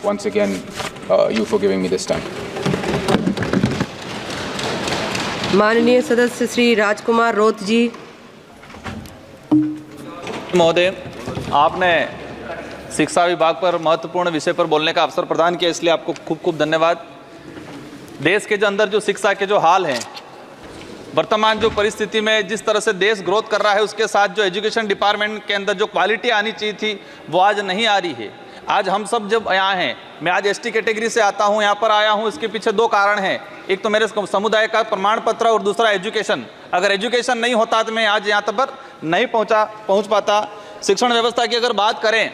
once again you for giving me this time. माननीय सदस्य श्री राजकुमार रोत जी। महोदय, आपने शिक्षा विभाग पर महत्वपूर्ण विषय पर बोलने का अवसर प्रदान किया, इसलिए आपको खूब खूब धन्यवाद। देश के जो अंदर जो शिक्षा के जो हाल हैं, वर्तमान जो परिस्थिति में जिस तरह से देश ग्रोथ कर रहा है, उसके साथ जो एजुकेशन डिपार्टमेंट के अंदर जो क्वालिटी आनी चाहिए थी वो आज नहीं आ रही है। आज हम सब जब यहाँ हैं, मैं आज एसटी कैटेगरी से आता हूँ, यहाँ पर आया हूँ, इसके पीछे दो कारण हैं। एक तो मेरे समुदाय का प्रमाण पत्र और दूसरा एजुकेशन। अगर एजुकेशन नहीं होता तो मैं आज यहाँ तक पर नहीं पहुँच पाता। शिक्षण व्यवस्था की अगर बात करें,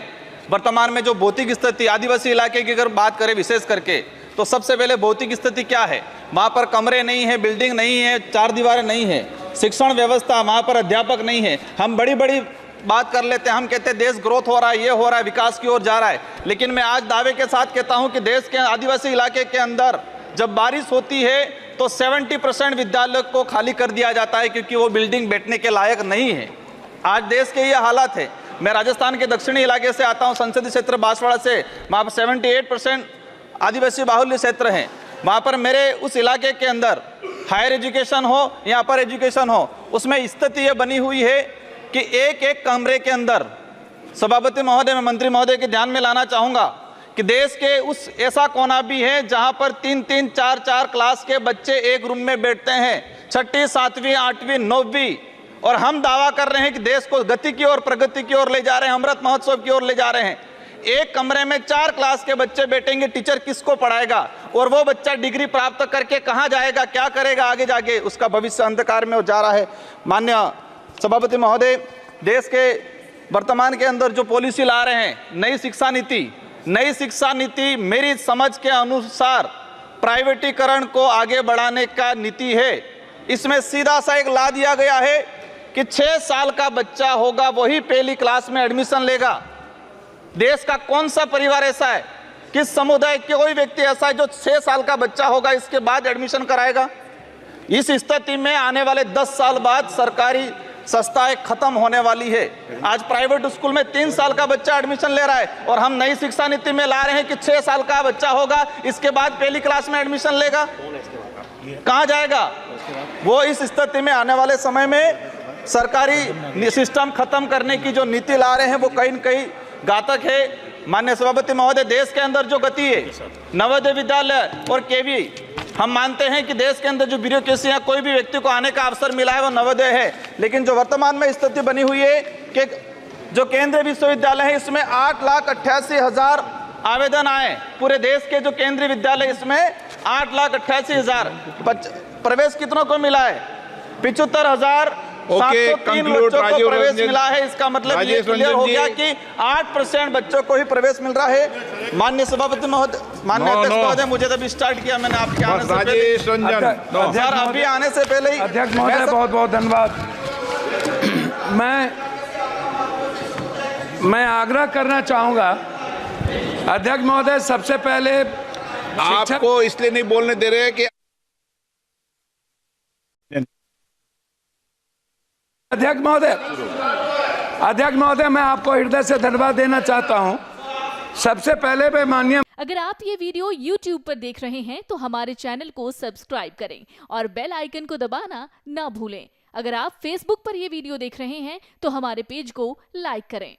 वर्तमान में जो भौतिक स्थिति आदिवासी इलाके की अगर बात करें विशेष करके, तो सबसे पहले भौतिक स्थिति क्या है? वहाँ पर कमरे नहीं है, बिल्डिंग नहीं है, चार दीवारें नहीं है, शिक्षण व्यवस्था, वहाँ पर अध्यापक नहीं है। हम बड़ी बड़ी बात कर लेते हैं, हम कहते हैं देश ग्रोथ हो रहा है, ये हो रहा है, विकास की ओर जा रहा है, लेकिन मैं आज दावे के साथ कहता हूँ कि देश के आदिवासी इलाके के अंदर जब बारिश होती है तो 70% विद्यालय को खाली कर दिया जाता है, क्योंकि वो बिल्डिंग बैठने के लायक नहीं है। आज देश के ये हालात है। मैं राजस्थान के दक्षिणी इलाके से आता हूँ, संसदीय क्षेत्र बांसवाड़ा से, वहाँ पर 78% आदिवासी बाहुल्य क्षेत्र हैं। वहाँ पर मेरे उस इलाके के अंदर हायर एजुकेशन हो या अपर एजुकेशन हो, उसमें स्थिति ये बनी हुई है कि एक एक कमरे के अंदर, सभापति महोदय, मैं मंत्री महोदय के ध्यान में लाना चाहूँगा कि देश के उस ऐसा कोना भी है जहाँ पर 3-3, 4-4 क्लास के बच्चे एक रूम में बैठते हैं, 6वीं, 7वीं, 8वीं, 9वीं, और हम दावा कर रहे हैं कि देश को गति की ओर, प्रगति की ओर ले जा रहे हैं, अमृत महोत्सव की ओर ले जा रहे हैं। एक कमरे में 4 क्लास के बच्चे बैठेंगे, टीचर किसको पढ़ाएगा? और वो बच्चा डिग्री प्राप्त करके कहाँ जाएगा, क्या करेगा आगे जाके? उसका भविष्य अंधकार में जा रहा है। माननीय सभापति महोदय, देश के वर्तमान के अंदर जो पॉलिसी ला रहे हैं, नई शिक्षा नीति मेरी समझ के अनुसार प्राइवेटीकरण को आगे बढ़ाने का नीति है। इसमें सीधा सा एक ला दिया गया है कि 6 साल का बच्चा होगा वही पहली क्लास में एडमिशन लेगा। देश का कौन सा परिवार ऐसा है, किस समुदाय के कोई व्यक्ति ऐसा है जो 6 साल का बच्चा होगा इसके बाद एडमिशन कराएगा? इस स्थिति में आने वाले 10 साल बाद सरकारी संस्थाएं खत्म होने वाली है। आज प्राइवेट स्कूल में 3 साल का बच्चा एडमिशन ले रहा है, और हम नई शिक्षा नीति में ला रहे हैं कि 6 साल का बच्चा होगा, इसके बाद पहली क्लास में एडमिशन लेगा। कहाँ जाएगा वो? इस स्थिति में आने वाले समय में सरकारी सिस्टम खत्म करने की जो नीति ला रहे हैं वो कहीं न कहीं घातक है। माननीय सभापति महोदय, देश के अंदर जो गति है, नवोदय विद्यालय और केवी, हम मानते हैं कि देश के अंदर जो ब्यूरोक्रेसी है, कोई भी व्यक्ति को आने का अवसर मिला है वो नवोदय है, लेकिन जो वर्तमान में स्थिति बनी हुई है कि जो केंद्रीय विश्वविद्यालय है, इसमें 8,88,000 आवेदन आए। पूरे देश के जो केंद्रीय विद्यालय, इसमें 8,88,000 प्रवेश कितनों को मिला है? 75,703 बच्चों को प्रवेश मिला है। इसका मतलब ये क्लियर हो गया कि 8% बच्चों को ही प्रवेश मिल रहा है। माननीय सभापति महोदय, माननीय अध्यक्ष महोदय, मुझे तब स्टार्ट किया मैंने आपके आने से पहले, अभी आने से पहले ही। अध्यक्ष महोदय, बहुत बहुत धन्यवाद। मैं आग्रह करना चाहूंगा अध्यक्ष महोदय, सबसे पहले आपको इसलिए नहीं बोलने दे रहे कि अध्यक्ष महोदय, मैं आपको हृदय से धन्यवाद देना चाहता हूं। सबसे पहले मैं माननीय, अगर आप ये वीडियो YouTube पर देख रहे हैं तो हमारे चैनल को सब्सक्राइब करें और बेल आइकन को दबाना ना भूलें। अगर आप Facebook पर ये वीडियो देख रहे हैं तो हमारे पेज को लाइक करें।